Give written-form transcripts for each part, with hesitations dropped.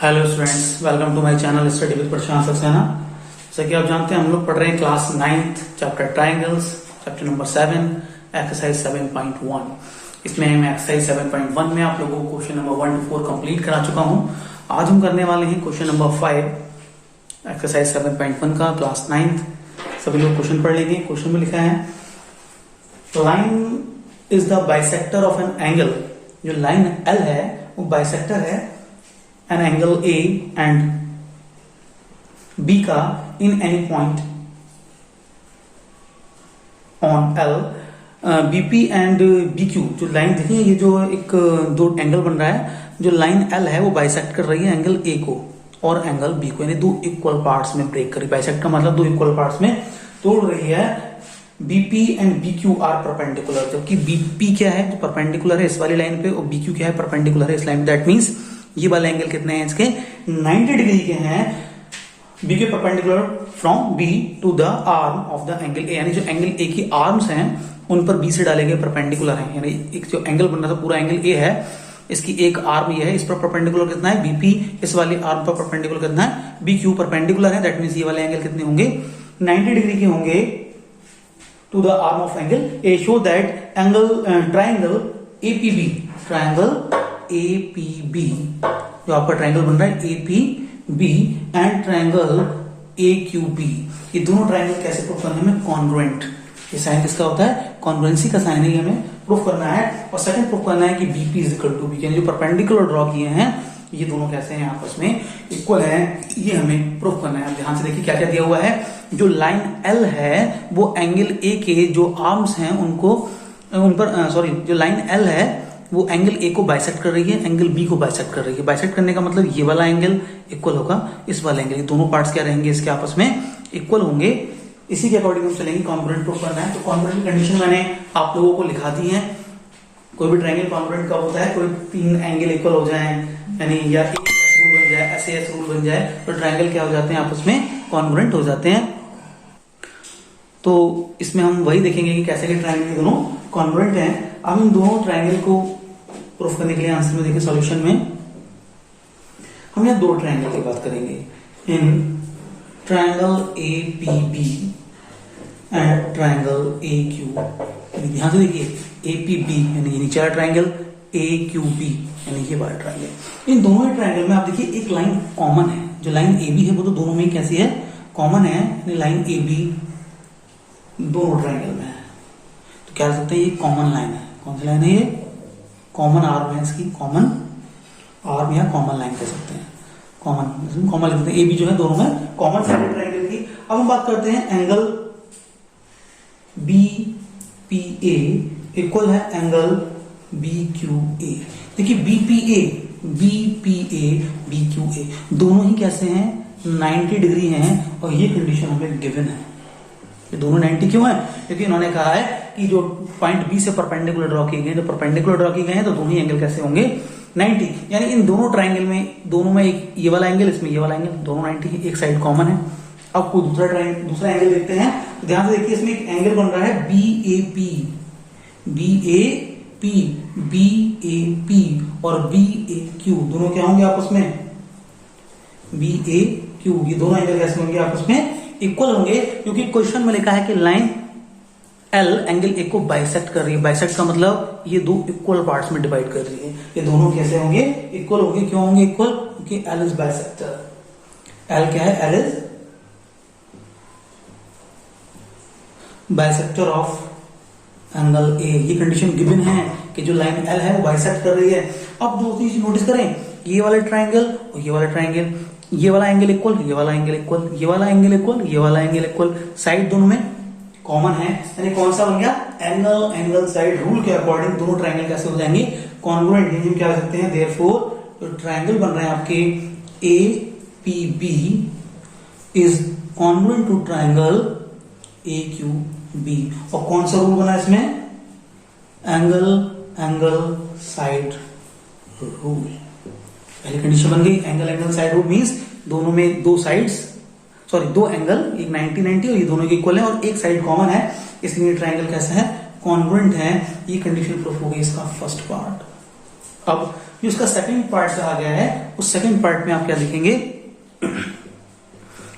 Hello students, welcome to my channel study with Prashant Saxena. जैसा कि आप जानते हैं हम लोग पढ़ रहे हैं class 9th chapter triangles, chapter number 7, exercise 7.1। इसमें मैं एक्सरसाइज 7.1 में आप लोगों को क्वेश्चन नंबर 1 to 4 कंप्लीट करा चुका हूं। आज हम करने वाले हैं क्वेश्चन नंबर 5, एक्सरसाइज 7.1 का, क्लास 9th। सभी लोग क्वेश्चन पढ़ लेंगे। क्वेश्चन में लिखा है line is the bisector of an angle. जो लाइन एल है वो बाइसेक्टर है an angle A and B का in any point on L, BP and BQ। जो लाइन देखिए, ये जो एक दो एंगल बन रहा है, जो लाइन L है वो बाइसेक्ट कर रही है एंगल A को और एंगल B को, यानी दो इक्वल पार्ट्स में ब्रेक कर रही है। बाइसेक्ट का मतलब दो इक्वल पार्ट्स में तोड़ रही है। BP and BQ are perpendicular, जबकि BP क्या है, जो परपेंडिकुलर है इस वाली लाइन पे, और BQ क्या है, परपेंडिकुलर है इस लाइन पे। दैट मीन्स ये वाले एंगल कितने हैं, इसके 90 डिग्री के हैं। बी के perpendicular from B to the arm of the angle A, यानी जो एंगल ए की आर्म्स हैं उन पर बी से डाले गए परपेंडिकुलर हैं। यानी एक जो एंगल बन रहा था पूरा एंगल ए है, इसकी एक आर्म ये है, इस पर परपेंडिकुलर कितना है बीपी, इस वाली आर्म पर परपेंडिकुलर कितना है बी क्यू परपेंडिकुलर है। दैट मीन्स ये वाले एंगल कितने होंगे, 90 डिग्री के होंगे to the arm of angle A. Show that angle triangle APB, triangle APB, जो आपका ट्रायंगल बन रहा है APB एंड ट्रायंगल AQB, ये दोनों ट्रायंगल कैसे प्रूफ करने में कॉन्ग्रुएंट। ये साइन किसका होता है, कॉन्ग्रुएंसी का साइन है, हमें प्रूफ करना है। और सेकंड प्रूफ करना है कि BP is equal to B, यानी जो परपेंडिकुलर ड्रॉ किए हैं ये दोनों कैसे हैं, आपस में इक्वल हैं, ये हमें प्रूफ करना है। ध्यान से देखिए क्या क्या दिया हुआ है। जो लाइन L है वो एंगल A के जो आर्म्स हैं उनको उन पर जो लाइन L है वो एंगल ए को बाइसेक्ट कर रही है, एंगल बी को बाइसेक्ट कर रही है। बाइसेक्ट करने का मतलब ये वाला एंगल इक्वल होगा इस वाले एंगल, ये दोनों पार्ट्स क्या रहेंगे, इसके आपस में इक्वल होंगे। इसी के अकॉर्डिंग हम चलेंगे। कॉन्ग्रुएंट प्रूफ करना है, तो कॉन्ग्रुएंट की कंडीशन मैंने आप लोगों को लिखा दी है। कोई भी ट्रायंगल कॉन्ग्रुएंट कब होता है, कोई तीन एंगल इक्वल हो जाए, यानी या एक एस रूल बन जाए, ऐसे एस रूल बन जाए, तो ट्रायंगल क्या हो जाते हैं, आपस में कॉन्ग्रुएंट हो जाते हैं। तो इसमें हम वही देखेंगे कि कैसे के ट्रायंगल दोनों कॉन्ग्रुएंट हैं। अब इन दोनों ट्रायंगल को प्रूफ करने के लिए आंसर में देखिए, सॉल्यूशन में हम यहाँ दो ट्रायंगल की बात करेंगे। In triangle APB and triangle AQ, ध्यान से देखिए APB यानी ये नीचे वाला ट्रायंगल, AQB यानी ये वाला ट्रायंगल। इन दोनों ही ट्रायंगल में आप देखिए एक लाइन कॉमन है। जो लाइन AB है वो तो दोनों में ही कैसी है, कॉमन है, यानी लाइन AB दोनों ट्रायंगल में है। तो क्या कर सकते हैं, ये कॉमन लाइन है। कौन सी लाइन है, ये कॉमन आर्म है, इसकी कॉमन आर्म या कॉमन लाइन कह सकते हैं, कॉमन लिखते हैं। AB जो है दोनों में कॉमन साइड ट्रायंगल की। अब हम बात करते हैं एंगल BPA इक्वल है एंगल BQA। देखिए BPA BQA दोनों ही कैसे हैं, 90 डिग्री हैं, और ये कंडीशन हमें गिवन है। ये दोनों 90 क्यों है, क्योंकि इन्होंने कहा है कि जो पॉइंट बी से परपेंडिकुलर ड्रॉ किए गए, तो परपेंडिकुलर ड्रॉ किए गए हैं तो दोनों ही एंगल कैसे होंगे, 90। यानी इन दोनों ट्रायंगल में, दोनों में एक ये वाला एंगल, इसमें ये वाला एंगल, दोनों 90 है, एक साइड कॉमन है। अब कोई दूसरा एंगल देखते हैं। तो ध्यान से देखिए, इसमें एक एंगल बन रहा है BAP और BAQ, दोनों क्या होंगे आपस में, BAQ। ये दोनों एंगल कैसे होंगे, आपस में इक्वल होंगे, क्योंकि क्वेश्चन में लिखा है कि लाइन L एंगल ए को बाइसेक्ट कर रही है। बाइसेक्ट का मतलब ये दो इक्वल पार्ट्स में डिवाइड कर रही है। ये दोनों कैसे होंगे, इक्वल होंगे। क्यों होंगे इक्वल, क्योंकि L इज बाइसेक्टर। L क्या है, L is bisector of angle ए। ये कंडीशन गिवन है कि जो लाइन L है वो बाइसेक्ट कर रही है। अब दो चीज नोटिस करें, ये वाला ट्रायंगल और ये वाला ट्रायंगल, ये वाला एंगल इक्वल, ये वाला एंगल इक्वल, ये वाला एंगल इक्वल, ये वाला एंगल इक्वल, साइड दोनों में कॉमन है। यानी कौन सा बन गया, एंगल साइड रूल के अकॉर्डिंग दोनों ट्रायंगल कैसे हो जाएंगे, कॉन्ग्रुएंट। हम क्या कर सकते हैं, देयरफॉर जो ट्रायंगल बन रहे हैं आपके APB is congruent to triangle AQB। और कौन सा रूल बना इसमें, एंगल साइड रूल। पहली कंडीशन बन गई, एंगल साइड रूल मींस दोनों में दो साइड्स, दो एंगल, एक 90-90 और ये दोनों के इक्वल है, और एक साइड कॉमन है, इसलिए ट्रायंगल कैसा है, कॉन्ग्रुएंट है। ये कंडीशन प्रूफ हो गई इसका फर्स्ट पार्ट। अब जो इसका सेकंड पार्ट कहा गया है उस सेकंड पार्ट में आप क्या लिखेंगे,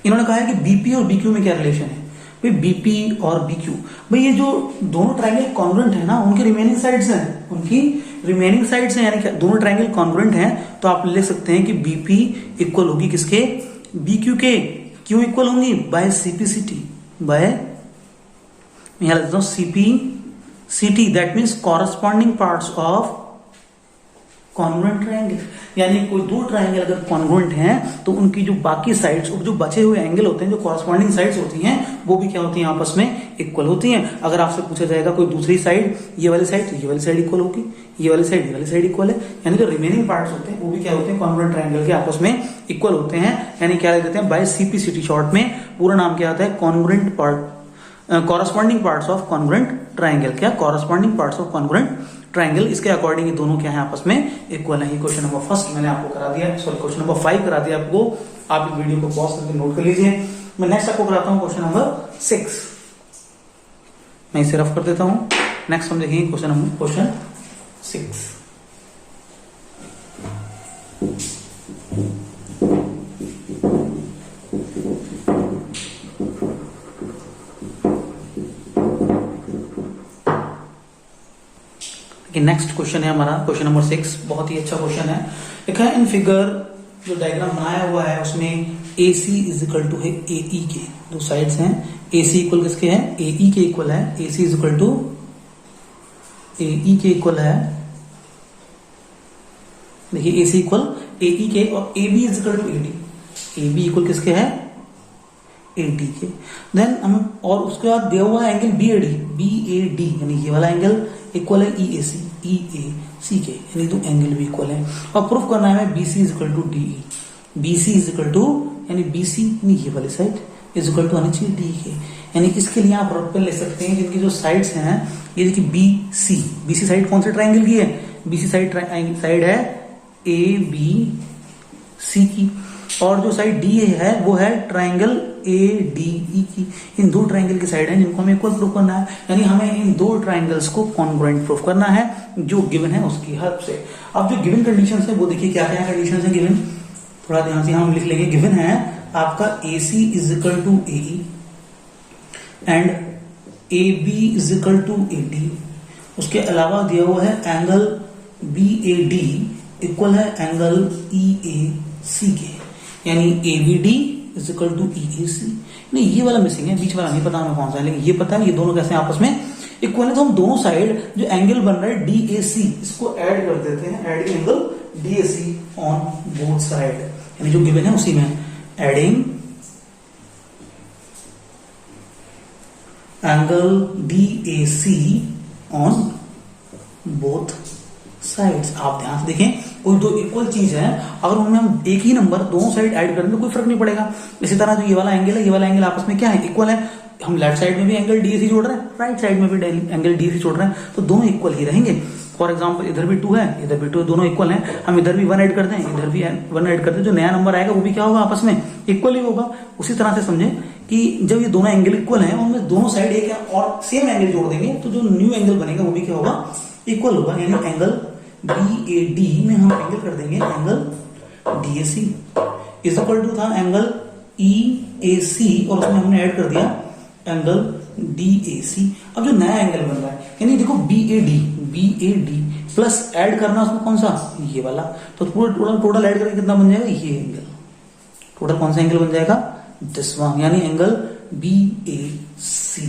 इन्होंने कहा है कि बीपी और बीक्यू में क्या रिलेशन है। भाई बीपी और बीक्यू, भाई ये जो दोनों ट्रायंगल कॉन्ग्रुएंट है ना, उनकी रिमेनिंग साइड्स हैं, उनकी रिमेनिंग साइड्स हैं, यानी कि दोनों ट्रायंगल कॉन्ग्रुएंट हैं, तो आप लिख सकते हैं कि बीपी इक्वल होगी किसके, बीक्यू के। क्यों इक्वल होंगी, बाय सीपीसीटी, बाय यहां लिखता हूं CPCT, that means corresponding parts of congruent triangle. यानी कोई दो ट्रायंगल अगर कॉन्ग्रुएंट हैं तो उनकी जो बाकी साइड्स, जो बचे हुए एंगल होते हैं, जो कॉरस्पॉन्डिंग साइड्स होती हैं, वो भी क्या होती हैं, आपस में इक्वल होती हैं। अगर आपसे पूछा जाएगा कोई दूसरी साइड, ये वाली साइड, तो ये वाली साइड इक्वल होगी, ये वाली साइड इक्वल है, यानी जो रिमेनिंग पार्ट्स होते हैं वो भी क्या होते हैं, कॉन्ग्रुएंट ट्रायंगल के आपस में इक्वल होते हैं। यानी क्या लिख देते हैं, बाय सीपीसीटी, शॉर्ट में पूरा नाम क्या होता है, congruent part, corresponding parts of congruent triangle. क्या, corresponding parts of congruent triangle, इसके अकॉर्डिंग ये दोनों क्या है, आपस में इक्वल है। ये क्वेश्चन नंबर फर्स्ट मैंने आपको करा दिया, सॉरी क्वेश्चन नंबर 5 करा दिया आपको। आप इस वीडियो को पॉज करके नोट कर लीजिए। मैं नेक्स्ट आपको कराता हूं क्वेश्चन नंबर 6। मैं इसे रफ कर देता हूं। नेक्स्ट हम देखेंगे क्वेश्चन 6। नेक्स्ट क्वेश्चन है हमारा क्वेश्चन नंबर 6, बहुत ही अच्छा क्वेश्चन है। देखा है इन फिगर जो डायग्राम बनाया हुआ है उसमें AC इज इक्वल टू है AE के, दो साइड्स हैं, AC इक्वल किसके हैं, AE के इक्वल है, AC is equal to AE के इक्वल है। देखिए AC इक्वल AE के, और AB is equal to AD, AB equal किसके है, AD के। देन हम, और उसके बाद दिया हुआ एंगल BAD, यानी ये वाला एंगल इक्वल है EAC के, यानी दो एंगल भी इक्वल है। और प्रूफ करना है BC is equal to DE, BC is equal to, यानी BC यानी ये वाली साइड इज इक्वल टू आनी चाहिए DE के। यानी इसके लिए आप रफ पे ले सकते हैं जिनकी जो साइड्स हैं, ये देखिए BC साइड कौन से ट्रायंगल की है, BC साइड है ABC की, और जो साइड DA है वो है ट्रायंगल ADE की। इन दो ट्रायंगल की साइड है जिनको हमें इक्वल प्रूफ करना है, यानी हमें इन दो ट्रायंगल्स को कॉन्ग्रुएंट प्रूफ करना है जो गिवन है उसकी हेल्प से। अब जो गिवन कंडीशंस है वो देखिए क्या क्या कंडीशंस है गिवन, थोड़ा ध्यान से हम लिख लेंगे। गिवन है आपका AC is equal to AE and AB is equal to AD। उसके अलावा दिया हुआ है एंगल BAD इक्वल है एंगल EAC के, यानी ABD is equal to EAC। नहीं, ये वाला मिसिंग है, बीच वाला नहीं पता हमें कौन सा है, लेकिन ये पता है ये दोनों कैसे आपस में इक्वल है। तो हम दोनों साइड जो एंगल बन रहा है DAC, इसको ऐड कर देते हैं, adding angle DAC on both side, यानी जो गिवन है उसी में adding angle DAC on both sides. आप ध्यान से देखें, कोई दो इक्वल चीज है, अगर उनमें हम एक ही नंबर दोनों साइड ऐड करें तो कोई फर्क नहीं पड़ेगा। इसी तरह जो ये वाला एंगल है, ये वाला एंगल आपस में क्या है, इक्वल है। हम लेफ्ट साइड में भी एंगल DAC जोड़ रहे हैं, राइट साइड में भी एंगल DAC जोड़ रहे हैं, तो दोनों इक्वल ही रहेंगे। फॉर एग्जाम्पल इधर भी 2 है, इधर भी 2, दोनों इक्वल हैं। हम इधर भी 1 ऐड करते हैं, इधर भी 1 ऐड करते हैं, जो नया नंबर आएगा वो भी क्या होगा, आपस में इक्वल ही होगा। उसी तरह से समझे कि जब ये दोनों एंगल इक्वल हैं, उनमें दोनों साइड एक है और सेम एंगल जोड़ देंगे, तो जो न्यू एंगल बनेगा वो भी क्या होगा, इक्वल होगा। यानी एंगल BAD में हम एंगल कर देंगे angle DAC is equal to था एंगल EAC, और उसमें हमने ऐड कर दिया एंगल DAC। अब जो नया एंगल बन रहा है, यानी देखो BAD प्लस ऐड करना उसमें कौन सा, ये वाला, तो पूरा टोटल ऐड करके कितना बन जाएगा, ये एंगल, टोटल कौन सा एंगल बन जाएगा, दिस वन, यानी एंगल BAC।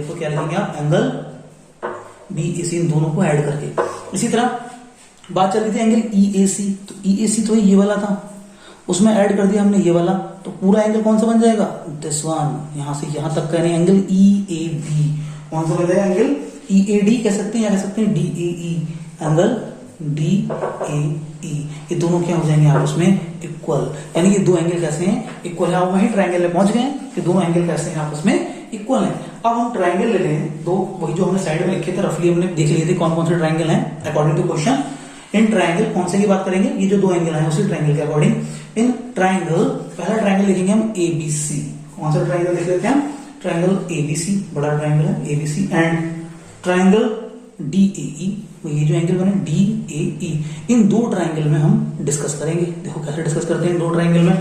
तो क्या लिखेंगे आप, एंगल BAC, इन दोनों को ऐड करके। इसी तरह बात चल रही थी एंगल EAC, तो EAC तो ये वाला था, उसमें ऐड कर दिया हमने ये वाला, तो पूरा एंगल कौन सा बन जाएगा, दिस वन, यहां से यहां तक का एंगल EAB। कौन सा बन जाएगा, एंगल EAD कह सकते हैं या कह सकते हैं DAE, एंगल DAE। ये दोनों क्या हो जाएंगे आपस में इक्वल, यानी ये दो एंगल कैसे हैं, इक्वल है। वही ट्रायंगल में पहुंच गए कि दोनों एंगल कैसे हैं, आपस में इक्वल है। अब हम ट्रायंगल ले रहे हैं दो, वही जो हमने साइड में लिखे थे, रफली हमने देख लिए थे कौन कौन से ट्रायंगल हैं अकॉर्डिंग टू क्वेश्चन। इन ट्रायंगल कौन से की बात करेंगे, ये जो दो एंगल हैं उसी ट्रायंगल के अकॉर्डिंग। इन ट्रायंगल, पहला ट्रायंगल लिखेंगे हम ABC। कौन सा ट्रायंगल देख लेते हैं, ट्रायंगल ABC, बड़ा ट्रायंगल है ABC, एंड ट्रायंगल DAE। ये जो एंगल बने डी ए ई, इन दो ट्राइंगल में हम डिस्कस करेंगे। देखो कैसे डिस्कस करते हैं इन दो ट्राइंगल में।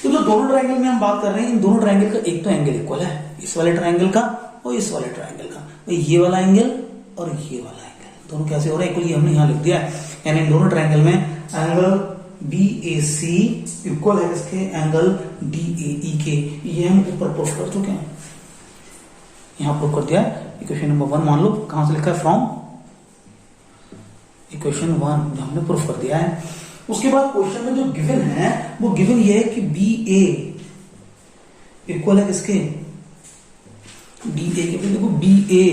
तो जो दोनों ट्राइंगल में हम बात कर रहे हैं, इन दोनों ट्राइंगल का एक तो एंगल इक्वल है, इस वाले ट्राइंगल का और इस वाले ट्राइंगल का। ये वाला एंगल और ये वाला एंगल दोनों कैसे हो रहा है इक्वल, ये हमने यहाँ लिख दिया है। यानी इन दोनों ट्राइंगल में एंगल BAC इक्वल है इसके एंगल DAE के। ये हम ऊपर प्रूफ कर चुके हैं, यहां प्रूफ कर दिया है। इक्वेशन नंबर 1 मान लो, कहां से लिखा है, फ्रॉम इक्वेशन 1 हमने प्रूफ कर दिया है। उसके बाद क्वेश्चन में जो गिवन है वो गिवन ये है कि BA इक्वल है किसके, DA के। देखो BA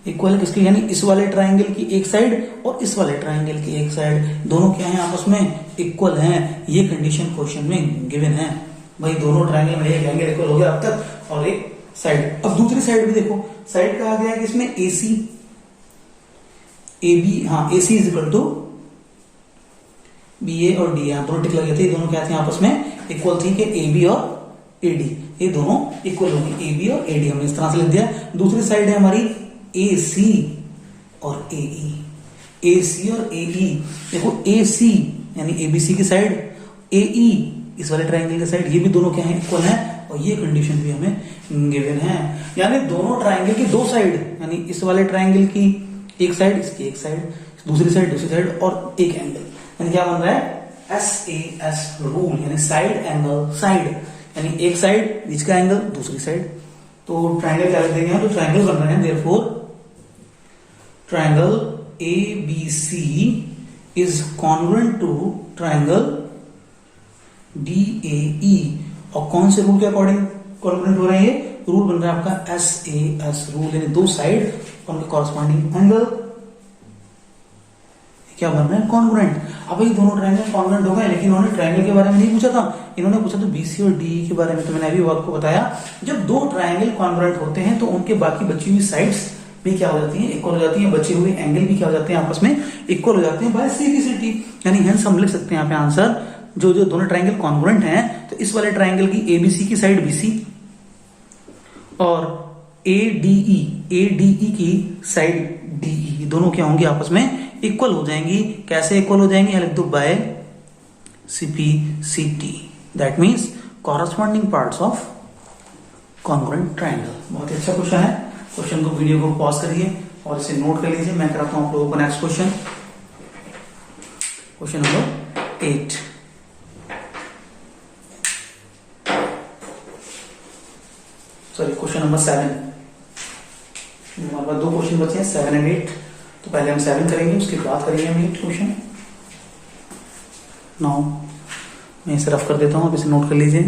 इक्वल है किसके, यानी इस वाले ट्राइंगल की एक साइड और इस वाले ट्राइंगल की एक साइड, दोनों क्या है आपस में इक्वल हैं। ये कंडीशन क्वेश्चन में गिवन है। भाई दोनों ट्राइंगल में एक एंगल इक्वल हो गया अब तक, और एक साइड। अब दूसरी साइड भी देखो, साइड कहा गया है कि इसमें AC AB, हाँ AC is equal to BA और DA, दोनों टिक लगे थे, दोनों क्या थे आपस में इक्वल थी कि AB और AD, ये दोनों इक्वल होंगे, AB और AD हमने इस तरह से लिख दिया। दूसरी साइड है हमारी AC और AE, AC और AE। देखो AC यानी ABC की साइड, AE इस वाले ट्राइंगल की साइड, ये भी दोनों क्या है इक्वल है, और ये कंडीशन भी हमें गिवन है। यानी दोनों ट्राइंगल की दो साइड, यानी इस वाले ट्राइंगल की एक साइड, इसकी एक साइड, दूसरी साइड और एक एंगल, यानी क्या बन रहा है SAS रूल, यानी साइड एंगल साइड, यानी एक साइड बीच का एंगल, दूसरी साइड। तो ट्राइंगल क्या लिख देंगे, तो ट्राइंगल बन रहे हैं therefore triangle ABC is congruent to triangle DAE। और कौन से रूल के अकॉर्डिंग कॉन्ग्रुएंट हो रहे हैं, ये रूल बन रहा है आपका SAS रूल, यानी दो साइड और उनके कॉरस्पॉन्डिंग एंगल क्या बन रहे हैं कॉन्ग्रुएंट। अब ये दोनों ट्राइंगल कॉन्ग्रुएंट हो गए, लेकिन इन्होंने ट्राइंगल के बारे में नहीं पूछा था, इन्होंने पूछा तो BC और DE के बारे में। तो मैंने अभी आपको बताया, जब दो ट्राइंगल कॉन्ग्रुएंट होते हैं तो उनके बाकी बची हुई साइड्स भी क्या हो जाती हैं, इक्वल हो जाती हैं, बचे हुए एंगल भी क्या हो जाते हैं आपस में इक्वल हो जाते हैं बाय CPCT। यानी हेंस हम लिख सकते हैं यहाँ पे आंसर, जो जो दोनों ट्राइंगल कॉन्ग्रुएंट हैं, तो इस वाले ट्राइंगल की ABC की साइड BC और ADE की साइड DE, दोनों क्या होंगी आपस में इक्वल हो जाएंगी। कैसे इक्वल हो जाएंगी, लिख दो by CPCT, that means corresponding parts of congruent triangle. बहुत ही अच्छा क्वेश्चन है। क्वेश्चन को वीडियो को पॉज करिए और इसे नोट कर लीजिए। मैं कराता हूं आप लोगों को next question, question number 8। Sorry, question number 7। हमारे पास दो क्वेश्चन बचे हैं, 7 और 8। तो पहले हम 7 करेंगे, उसके बाद करेंगे हम 8 क्वेश्चन। नाउ मैं इसे रफ कर देता हूं, आप इसे नोट कर लीजिए।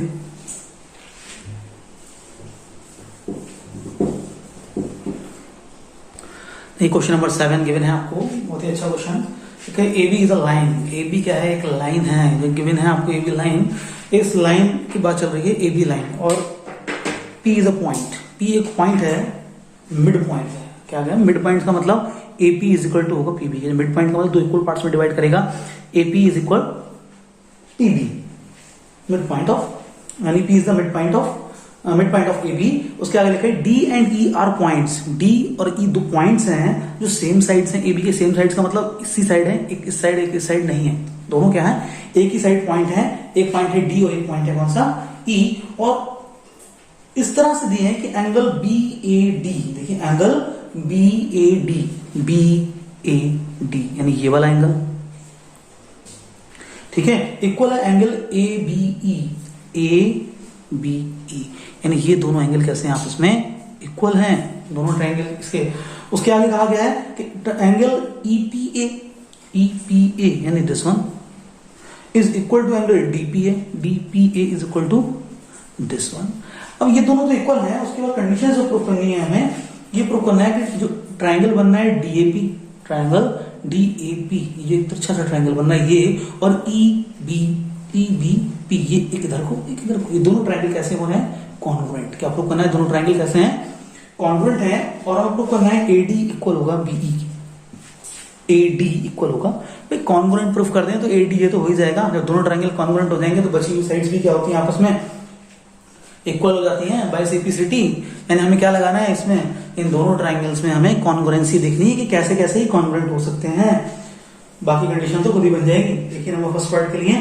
ये क्वेश्चन नंबर 7 गिवन है आपको, बहुत ही अच्छा क्वेश्चन। ठीक है, AB is a line. AB क्या है, एक लाइन है जो गिवन है आपको, AB लाइन। इस लाइन की बात चल रही है, AB लाइन, और P is a point. P एक पॉइंट है, मिड पॉइंट है। क्या है मिड पॉइंट का मतलब, AP इज इक्वल टू होगा PB। मिड पॉइंट का मतलब दो इक्वल पार्ट्स में डिवाइड करेगा, AP is equal PB, mid point of, यानी P is the mid point of AB। उसके आगे लिखा है D and E are points. D और E दो पॉइंट्स हैं जो सेम साइड्स हैं AB के। सेम साइड्स का मतलब इसी साइड है, एक इस साइड एक इस साइड नहीं है, दोनों क्या है एक ही साइड पॉइंट है। एक पॉइंट है D और एक पॉइंट है कौन सा E। और इस तरह से दिए हैं कि एंगल BAD, देखिए एंगल BAD यानी ये वाला एंगल, ठीक है, इक्वल है एंगल ABE यानी ये दोनों एंगल कैसे हैं आपस में इक्वल हैं, दोनों ट्रायंगल इसके। उसके आगे कहा गया है कि एंगल EPA यानी this one is equal to angle DPA is equal to this one. अब ये दोनों तो इक्वल हैं, उसके बाद कंडीशन जो प्रूव करनी है हमें, ये प्रूव करना है कि जो ट्रायंगल बनना है DAP, ट्रायंगल DAP, ये अच्छा सा ट्रायंगल बनना है ये, और EBP ये एक इधर को एक इधर को, ये दोनों ट्रायंगल कैसे हो रहे हैं कॉन्ग्रुएंट। क्या प्रूव करना है, दोनों ट्रायंगल कैसे हैं कॉन्ग्रुएंट हैं। और हम प्रूव करना है AD इक्वल होगा BE, AD इक्वल होगा, भाई कॉन्ग्रुएंट प्रूफ कर दें तो AD ये तो हो ही जाएगा। जब दोनों ट्रायंगल कॉन्ग्रुएंट हो जाएंगे तो बची हुई साइड्स भी क्या होती हैं आपस में इक्वल हो जाती हैं बाय CPCT। यानी हमें क्या लगाना है इसमें, इन दोनों ट्राइंगल्स में हमें कॉन्ग्रुएंसी देखनी है कि कैसे कैसे ही कॉन्ग्रुएंट हो सकते हैं। बाकी कंडीशन तो खुद ही बन जाएगी। देखिए नंबर फर्स्ट पार्ट के लिए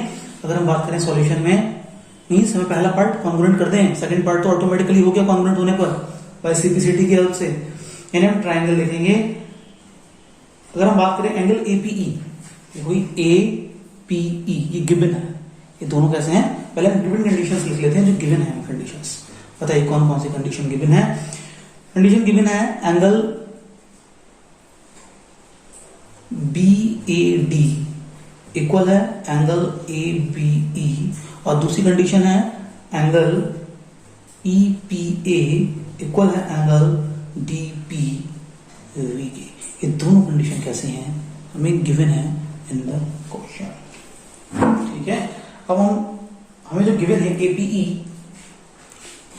अगर हम बात करें सॉल्यूशन में, मींस हमें पहला पार्ट कॉन्ग्रुएंट कर दें, सेकंड पार्ट तो ऑटोमेटिकली हो गया कॉन्ग्रुएंट होने पर बाय सीपीसीटी की हेल्प से। यानी हम ट्राइंगल देखेंगे। अगर हम बात करें एंगल एपीई, एपीई ये गिवन है, ये दोनों कैसे हैं, पहले हम गिवन कंडीशंस लिख लेते हैं जो गिवन है कंडीशंस। बताइए कौन कौन सी कंडीशन गिवन है। कंडीशन गिवन है एंगल BAD इक्वल है एंगल ABE, और दूसरी कंडीशन है एंगल EPA इक्वल है एंगल DPVK। ये दोनों कंडीशन कैसे हैं हमें गिवन है इन द क्वेश्चन। ठीक है, अब हमें जो गिवन है APE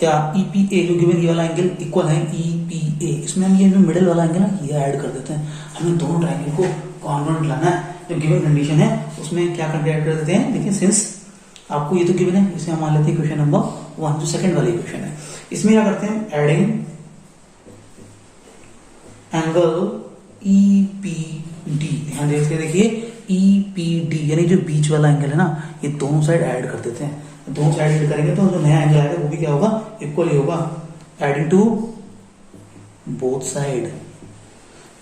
या EPA जो गिवन ये वाला एंगल इक्वल है EPA, इसमें हम ये जो मिडिल वाला एंगल है ये ऐड कर देते हैं। हमें दोनों ट्रायंगल को कॉन्ग्रुएंट लाना है। जो गिवन कंडीशन है उसमें क्या करके ऐड कर देते हैं। देखिए सिंस आपको ये तो गिवन है, इसे हम मान लेते हैं क्वेश्चन नंबर 1 जो सेकंड वाली क्वेश्चन है। इसमें क्या करते हैं, एडिंग एंगल EPD, ध्यान देखते देखिए EPD यानी जो बीच वाला एंगल है ना, ये दोनों साइड ऐड कर देते हैं। दोनों साइड ऐड करेंगे तो जो नया एंगल आएगा वो भी क्या होगा, इक्वल ही होगा। एडिंग टू बोथ साइड,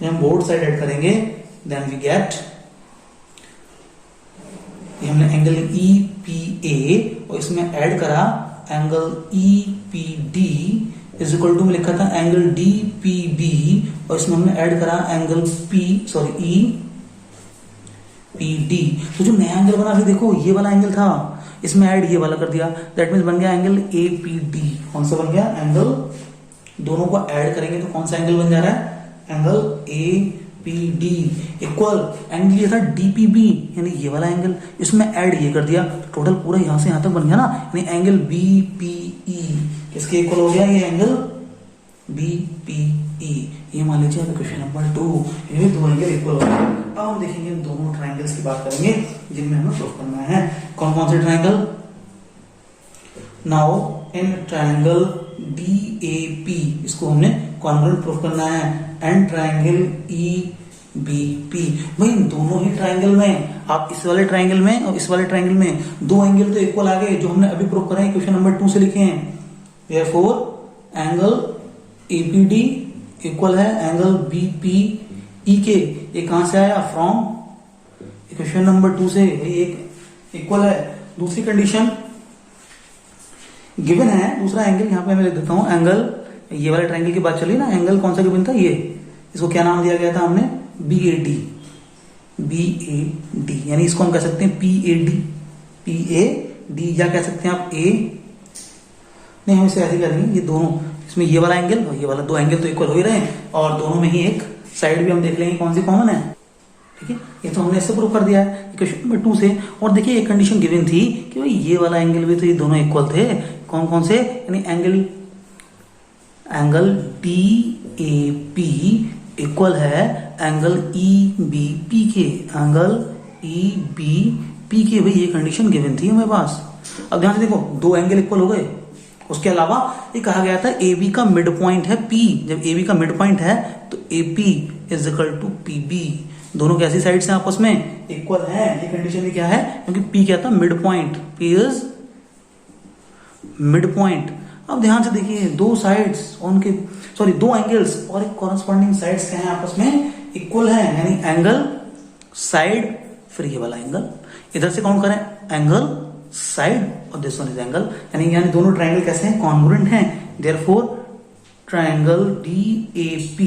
जब हम बोथ साइड ऐड करेंगे देन वी गेट, हमने एंगल EPA और इसमें ऐड करा angle EPD is equal to में लिखा था एंगल DPB और इसमें हमने ऐड करा एंगल EPD। तो जो नया एंगल बना, अभी देखो ये वाला एंगल था, इसमें ऐड ये वाला कर दिया, दैट मीन्स बन गया एंगल APD। कौन सा बन गया एंगल, दोनों को ऐड करेंगे तो कौन सा एंगल बन जा रहा है, एंगल APD इक्वल एंगल ये था DPB यानी ये वाला एंगल, इसमें ऐड ये कर दिया, टोटल पूरा यहां से यहां तक बन गया ना, यानी एंगल BPE इसके इक्वल हो गया ये एंगल BPE। ये मान लीजिए क्वेश्चन नंबर 2, ये दो एंगल इक्वल हो गए। अब हम देखेंगे दोनों ट्रायंगल्स की बात करेंगे जिनमें हमें प्रूफ करना है। कौन कौन से triangle, now in triangle DAP इसको हमने कॉन्ग्रुएंट प्रूफ करना है, एंड ट्रायंगल EBP। भाई दोनों ही ट्रायंगल में, आप इस वाले ट्रायंगल में और इस वाले ट्रायंगल में दो एंगल तो इक्वल आ गए जो हमने अभी प्रूफ करा है क्वेश्चन नंबर 2 से लिखे हैं। Therefore एंगल APD इक्वल है एंगल BPE के। ये कहां से आया, फ्रॉम क्वेश्चन नंबर 2 से, एक इक्वल है। दूसरी कंडीशन गिवन है, दूसरा एंगल यहां पे मैं लिख देता हूं, एंगल ये वाले ट्रायंगल की बात चली ना, एंगल कौन सा गिवन था, ये, इसको क्या नाम दिया गया था हमने, BAD यानी इसको हम कह सकते हैं PAD या कह सकते हैं आप A, नहीं हम इसे ऐसे करेंगे, ये दोनों, इसमें ये वाला एंगल और ये वाला, दो एंगल तो इक्वल हो ही रहे हैं, और दोनों में ही एक साइड भी हम देख लेंगे कौन सी कॉमन है। ठीक है, ये तो हमने इससे प्रूव कर दिया है क्वेश्चन नंबर 2 से। और देखिए एक कंडीशन गिवन थी कि भाई ये वाला एंगल भी तो ये दोनों इक्वल थे, कौन कौन से, यानी एंगल DAP इक्वल है एंगल EBP के, एंगल EBP के। भाई ये कंडीशन गिवन थी हमारे पास। अब ध्यान से देखो, दो एंगल इक्वल हो गए, उसके अलावा ये कहा गया था AB का मिड पॉइंट है P, जब AB का मिड पॉइंट है तो AP is equal to PB। दोनों कैसी साइड से आपस में इक्वल हैं, ये कंडीशन भी क्या है, क्योंकि P क्या था, mid point, P is mid point. अब ध्यान से देखिए, दो साइड्स उनके, सॉरी दो एंगल्स और एक कॉरेस्पॉन्डिंग साइड्स क्या है आपस में इक्वल है, यानी एंगल साइड, फिर ये वाला एंगल, इधर से काउंट करें एंगल साइड और दिस वन इज एंगल, यानी दोनों ट्रायंगल कैसे हैं, कॉन्ग्रुएंट हैं। Therefore triangle DAP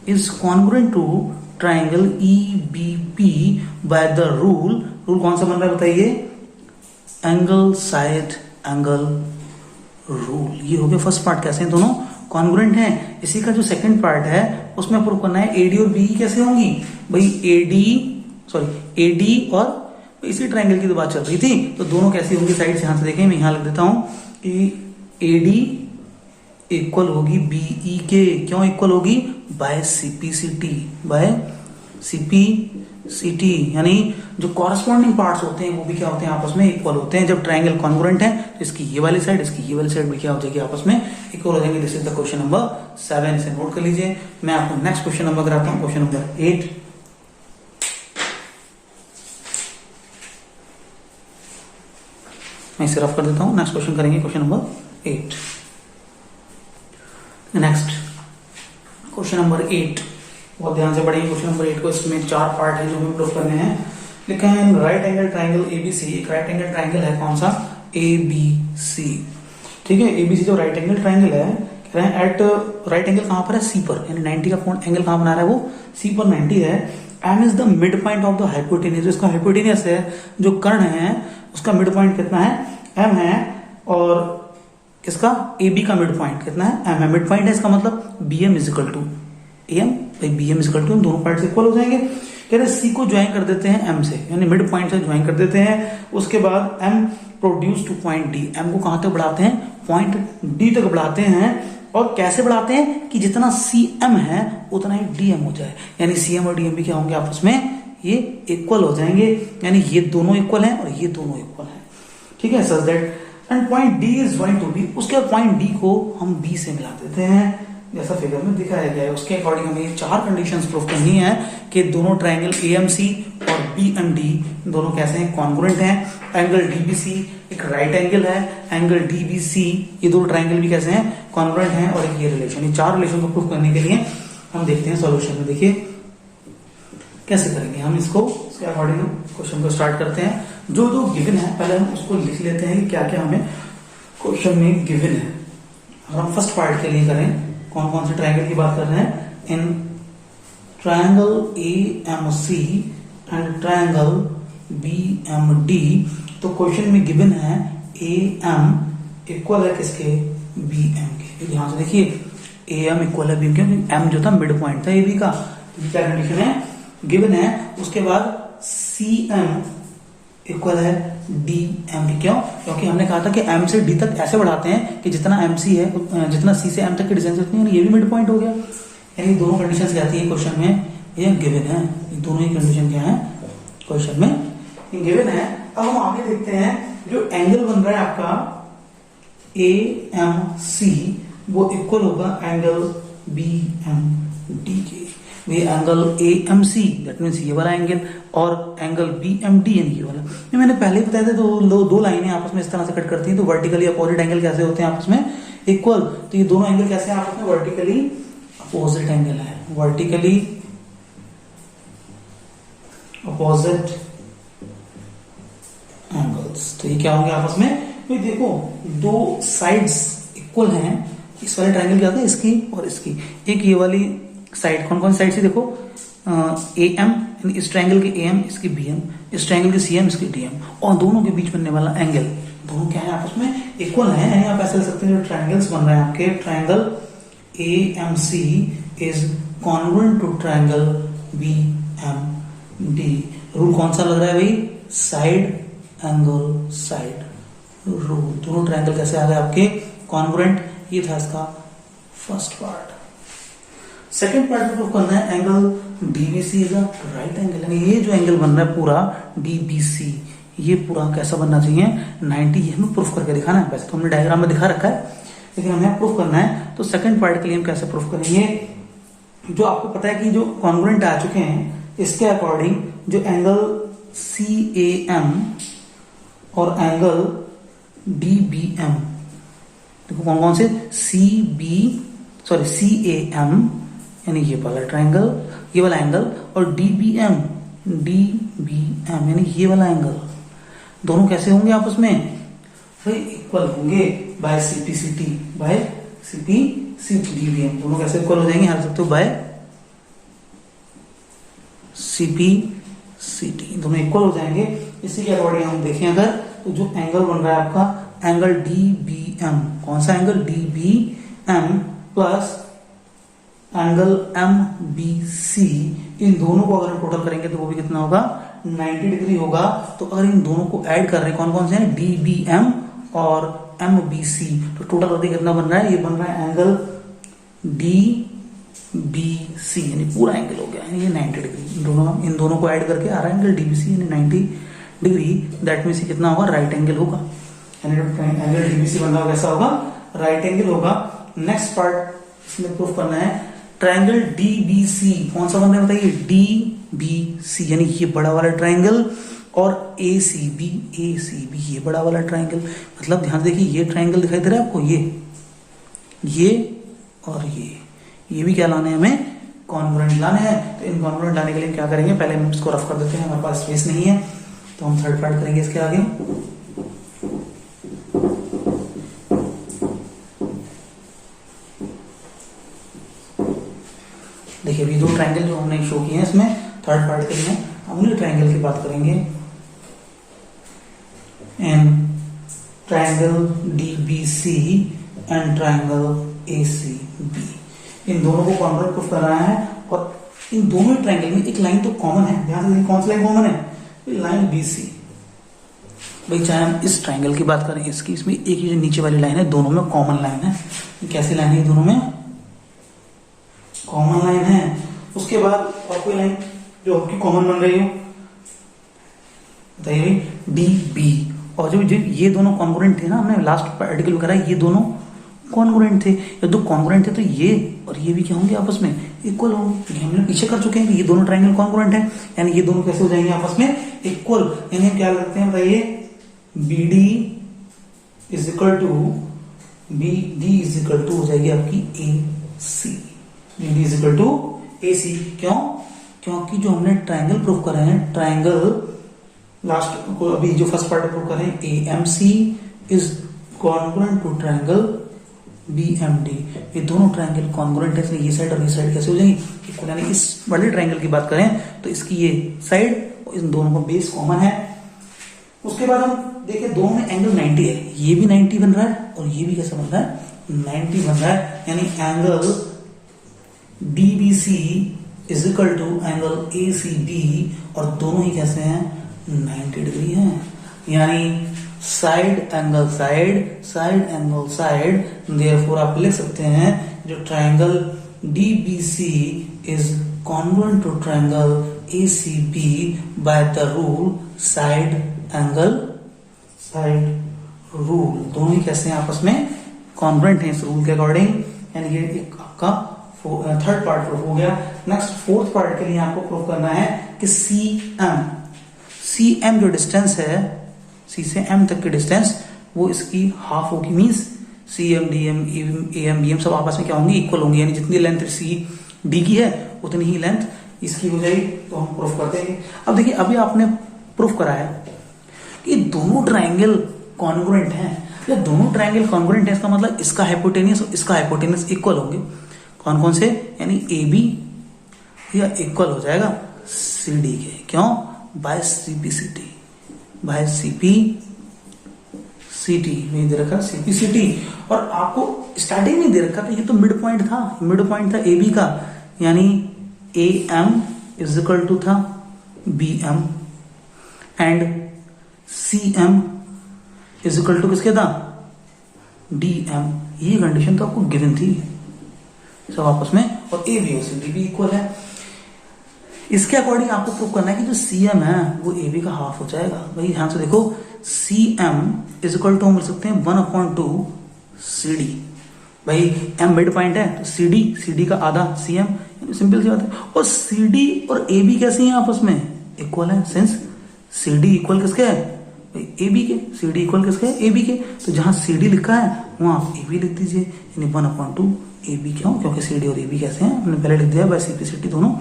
is congruent to triangle EBP by the rule कौन सा बन रहा है बताइए, एंगल साइड एंगल रूल। ये हो गया फर्स्ट पार्ट, कैसे हैं दोनों कॉन्ग्रुएंट हैं। इसी का जो सेकंड पार्ट है उसमें प्रूव करना है AD और BE कैसे होंगी। भाई AD और इसी ट्रायंगल की तो बात चल रही थी, तो दोनों कैसी होंगी साइड से, यहां से देखें, मैं यहां लिख देता हूं कि AD इक्वल होगी BE के, क्यों इक्वल होगी, बाय CPCT, बाय सीपी सीटी, यानी जो कॉरस्पॉन्डिंग पार्ट्स होते हैं वो भी क्या होते हैं, आपस में इक्वल होते हैं। जब ट्रायंगल कॉन्ग्रुएंट है तो इसकी ये वाली साइड, इसकी ये वाली साइड भी क्या हो जाएगी, आपस में इक्वल हो जाएंगे। This is the question number 7, इसे नोट कर लीजिए। मैं आपको नेक्स्ट क्वेश्चन नंबर कराता हूं, क्वेश्चन नंबर 8। मैं इसे रफ कर देता हूं। नेक्स्ट क्वेश्चन करेंगे question number 8। Next question number 8, बहुत ध्यान से पढ़ेंगे क्वेश्चन नंबर 8 को। इसमें 4 पार्ट है जो हमें प्रूव करने हैं। लिखा है राइट एंगल ट्राइंगल एबीसी। एक राइट एंगल ट्राइंगल है, कौन सा, एबीसी। ठीक है, एबीसी जो राइट एंगल ट्राइंगल है, कह रहे हैं एट राइट एंगल कहां पर है, सी पर, यानी 90 का कोण एंगल कहां बना रहा है, वो सी पर 90 है। M is the mid point of the hypotenuse. जो इसका हाइपोटेन्यूज है, जो कर्ण है, उसका मिड पॉइंट कितना है, एम है। और इसका ए बी का मिड पॉइंट कितना है, एम है। मिड पॉइंट है, इसका मतलब B M is equal to A M, भाई B M is equal to M, दोनों पार्ट इक्वल हो जाएंगे। कह रहे सी को ज्वाइन कर देते हैं एम से, यानी मिड पॉइंट से ज्वाइन कर देते हैं। उसके बाद M produce to point D. M को कहां तक बढ़ाते हैं, पॉइंट डी तक बढ़ाते हैं। और कैसे बढ़ाते हैं कि जितना सी एम है उतना ही डी एम हो जाए, यानी सी एम और डी एम भी क्या होंगे, आपस में ये इक्वल हो जाएंगे, यानी ये दोनों इक्वल हैं और ये दोनों इक्वल हैं। ठीक है, such that and point D is join to B. उसके बाद पॉइंट डी को हम बी से मिला देते हैं, जैसा फिगर में दिखाया गया है। उसके अकॉर्डिंग हमें 4 कंडीशंस प्रूव करनी है कि दोनों ट्रायंगल एएमसी और बीएमडी दोनों कैसे हैं, कॉन्ग्रुएंट हैं। एंगल डीबीसी एक राइट एंगल है, एंगल डीबीसी, ये दोनों ट्रायंगल भी कैसे हैं, कॉन्ग्रुएंट हैं। और एक ये रिलेशन, ये 4 रिलेशन को प्रूव करने के लिए हम देखते हैं सॉल्यूशन में। देखिए कैसे करेंगे हम इसको, उसके अकॉर्डिंग क्वेश्चन को स्टार्ट करते हैं। जो जो गिवन है पहले हम उसको लिख लेते हैं कि क्या क्या हमें क्वेश्चन में गिवन है। और हम फर्स्ट पार्ट के लिए करें, कौन कौन से ट्रायंगल की बात कर रहे हैं, in triangle A M C and triangle B M D. तो क्वेश्चन में गिवन है ए एम इक्वल है किसके, बी एम के। ध्यान से देखिए, ए एम इक्वल है बी एम के, एम जो था मिड पॉइंट था ए बी का। क्या कंडीशन है, गिवन है। उसके बाद सी एम इक्वल है डी एम के। क्यों, क्योंकि हमने कहा था कि एम से डी तक ऐसे बढ़ाते हैं कि जितना एम सी है, जितना सी से एम तक की डिस्टेंस होती है, ये भी मिड पॉइंट हो गया। यानी दोनों कंडीशंस क्या आती है क्वेश्चन में, ये गिवन है। दोनों ही कंडीशन क्या है क्वेश्चन में गिवन है। अब हम आगे देखते हैं, जो एंगल बन रहा है आपका ए एम सी, वो इक्वल होगा एंगल बी एम डी के। ये angle A M C that means ये वाला एंगल, और एंगल बी एम डी ये वाला। ये मैंने पहले ही बताया था, दो लाइनें आपस में इस तरह से कट करती हैं तो वर्टिकली अपोजिट एंगल कैसे होते हैं आपस में, इक्वल। तो ये दोनों एंगल कैसे हैं आपस में, वर्टिकली अपोजिट एंगल है, वर्टिकली अपोजिट एंगल्स। तो ये क्या होंगे आपस में, तो देखो दो साइड्स इक्वल हैं। इस वाले ट्रायंगल क्या होता है, इसकी और इसकी। एक ये वाली साइड, कौन कौन सी साइड से, देखो ए एम, इस ट्रायंगल के ए एम, इसकी बी एम, इस ट्रायंगल के सी एम, इसकी डी एम, और दोनों के बीच बनने वाला एंगल, दोनों क्या है आपस में इक्वल है। यानी आप ऐसे लिख सकते हैं, जो ट्रायंगल्स बन रहे हैं आपके, triangle A M C is congruent to triangle B M D. Rule कौन सा लग रहा है भाई, साइड एंगल साइड रूल। दोनों ट्रायंगल कैसे आ गए आपके, कॉन्ग्रुएंट। ये था इसका फर्स्ट पार्ट। सेकेंड पार्ट में प्रूफ करना है angle DBC is a right angle, यानी ये जो एंगल बन रहा है पूरा डीबीसी, ये पूरा कैसा बनना चाहिए, 90। ये हमें प्रूफ करके दिखाना है। वैसे तो हमने डायग्राम में दिखा रखा है, लेकिन हमें प्रूफ करना है। तो सेकंड पार्ट के लिए हम कैसे प्रूफ करेंगे, जो आपको पता है कि जो कॉन्ग्रुएंट आ चुके हैं, इसके अकॉर्डिंग जो एंगल सी ए एम और एंगल डी बी एम, देखो कौन कौन से, सी ए एम यानी ये वाला ट्रायंगल, ये वाला एंगल, और डी बी एम यानी ये वाला एंगल, दोनों कैसे होंगे आपस में, भाई इक्वल होंगे by CPCT, by CPCT. DBM दोनों कैसे इक्वल हो जाएंगे, हर सकते हो बाय सीपीसीटी, दोनों इक्वल हो जाएंगे। इसी के अकॉर्डिंग हम देखें अगर, तो जो एंगल बन रहा है आपका एंगल डीबीएम, कौन सा एंगल, DBM plus angle M B C, इन दोनों को अगर हम टोटल करेंगे तो वो भी कितना होगा, 90 डिग्री होगा। तो अगर इन दोनों को ऐड कर रहे हैं, कौन कौन से हैं, डी बी एम और एम बी सी, तो टोटल अभी कितना बन रहा है, ये बन रहा है एंगल डी बी सी यानी पूरा एंगल हो गया, यानी ये 90 डिग्री। इन दोनों को ऐड करके आ रहा है एंगल डीबीसी यानी 90 डिग्री। दैट मीन्स कितना होगा, राइट एंगल होगा, यानी एंगल डीबीसी बन रहा है कैसा होगा, राइट एंगल होगा। नेक्स्ट पार्ट इसमें प्रूफ करना है ट्रायंगल डीबीसी कौन सा बन रहा है बताइए, डीबीसी यानी ये बड़ा वाला ट्रायंगल और एसीबी ये बड़ा वाला ट्रायंगल। मतलब ध्यान से देखिए ये ट्रायंगल दिखाई दे रहा है आपको, ये और ये भी क्या लाने हैं हमें, कॉन्ग्रुएंट लाने हैं। तो इन कॉन्ग्रुएंट लाने के लिए क्या करेंगे, पहले हम इसको रफ कर देते हैं, हमारे पास स्पेस नहीं है तो हम थर्ड पार्ट करेंगे इसके आगे। देखिए अभी दो ट्रायंगल जो हमने शो किए हैं इसमें थर्ड पार्ट के लिए हम उन्हीं ट्रायंगल की बात करेंगे। And triangle DBC and triangle ACB, इन दोनों को कॉन्ग्रुएंट प्रूफ कर रहा है। और इन दोनों ट्रायंगल में एक लाइन तो कॉमन है, ध्यान से देखिए कौन सी लाइन कॉमन है, लाइन बीसी। भाई चाहे हम इस ट्रायंगल की बात करें इसकी, इसमें एक ही जो नीचे वाली लाइन है दोनों में कॉमन लाइन है। कैसी लाइन है, दोनों में कॉमन लाइन है। उसके बाद और कोई लाइन जो आपकी कॉमन बन रही हो बताइए, डी बी। और जो ये दोनों कॉन्ग्रुएंट थे ना, हमने लास्ट आर्टिकल में करा, ये दोनों कॉन्ग्रुएंट थे। या दो कॉन्ग्रुएंट थे तो ये और ये भी क्या होंगे, आपस में इक्वल होंगे। ये हमने पीछे कर चुके हैं कि ये दोनों ट्रायंगल कॉन्ग्रुएंट है, यानी ये दोनों कैसे हो जाएंगे आपस में इक्वल। यानी हम क्या करते हैं बताइए, B D is equal to B D is equal to हो जाएगी आपकी A C, B D is equal to A C. क्यों, क्योंकि जो हमने ट्रायंगल प्रूफ करे हैं, ट्रायंगल लास्ट को अभी जो फर्स्ट पार्ट प्रूफ कर रहे हैं, A M C is congruent to triangle B M D. ये दोनों ट्रायंगल कॉन्ग्रुएंट है, इसलिए ये साइड और ये साइड कैसे हो जाएंगी इक्वल। यानी इस बड़े ट्रायंगल की बात करें तो इसकी ये साइड और इन दोनों का बेस कॉमन है। उसके बाद हम देखें दोनों में एंगल 90 है, ये भी 90 बन रहा है और ये भी कैसा बन रहा है, 90 बन रहा है। यानी angle DBC is equal to angle ACB, और दोनों ही कैसे हैं, 90 डिग्री है। यानी side angle side, side angle side, therefore आप लिख सकते हैं जो triangle DBC is congruent to triangle ACB by the rule side angle side rule. दोनों ही कैसे हैं आपस में कॉन्ग्रुएंट हैं इस रूल के अकॉर्डिंग। यानी ये एक आपका थर्ड पार्ट प्रूफ हो गया। नेक्स्ट फोर्थ पार्ट के लिए आपको प्रूफ करना है कि सी एम जो डिस्टेंस है, सी से एम तक की डिस्टेंस वो इसकी हाफ होगी। Means C M D M A M B M सब आपस में क्या होंगी, इक्वल होंगी। यानी जितनी लेंथ सी डी की है उतनी ही लेंथ इसकी हो जाएगी। तो हम प्रूफ करते हैं। अब देखिए अभी आपने प्रूफ कराया कि दोनों ट्रायंगल कॉन्ग्रुएंट हैं। जब दोनों ट्रायंगल कॉन्ग्रुएंट है इसका मतलब इसका हाइपोटेनियस और इसका हाइपोटेनियस इक्वल होंगे। कौन कौन से, यानी ए बी या इक्वल हो जाएगा सी डी के। क्यों, by CP C T, by CP C T में दे रखा सीपी सी टी। और आपको स्टार्टिंग में दे रखा था, ये तो मिड पॉइंट था ए बी का, यानी A M is equal to था B M and C M is equal to किसके था, डी एम। ये कंडीशन तो आपको गिवन थी सब आपस में, और ए बी और सी डी भी इक्वल है। इसके अकॉर्डिंग आपको प्रूव करना है कि जो सी एम है वो ए बी का हाफ हो जाएगा। भाई ध्यान से देखो, C M is equal to हम बोल सकते हैं 1/2 सी डी। भाई एम मिड पॉइंट है तो सी डी का आधा सी एम, सिंपल सी बात है। और सी डी और ए बी कैसे हैं आपस में, इक्वल है। सिंस सी डी इक्वल किसके है, ए बी के। सी डी इक्वल किसके है, ए बी के। तो जहां सी डी लिखा है वहां आप ए बी लिख दीजिए, यानी 1/2 ए बी। क्यों, क्योंकि सी डी और ए बी कैसे हैं, हमने पहले लिख दिया by C P C T, दोनों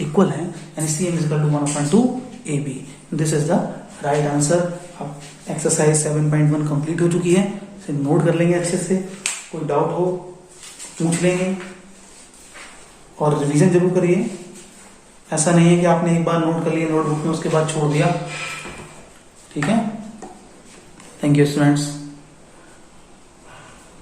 इक्वल है। यानी C M is equal to 1/2 A B. This is the right answer. अब एक्सरसाइज 7.1 कंप्लीट हो चुकी है, इसे नोट कर लेंगे अच्छे से। कोई डाउट हो पूछ लेंगे और रिवीजन जरूर करिए। ऐसा नहीं है कि आपने एक बार नोट कर लिया नोटबुक में, उसके बाद छोड़ दिया। ठीक है, थैंक यू स्टूडेंट्स।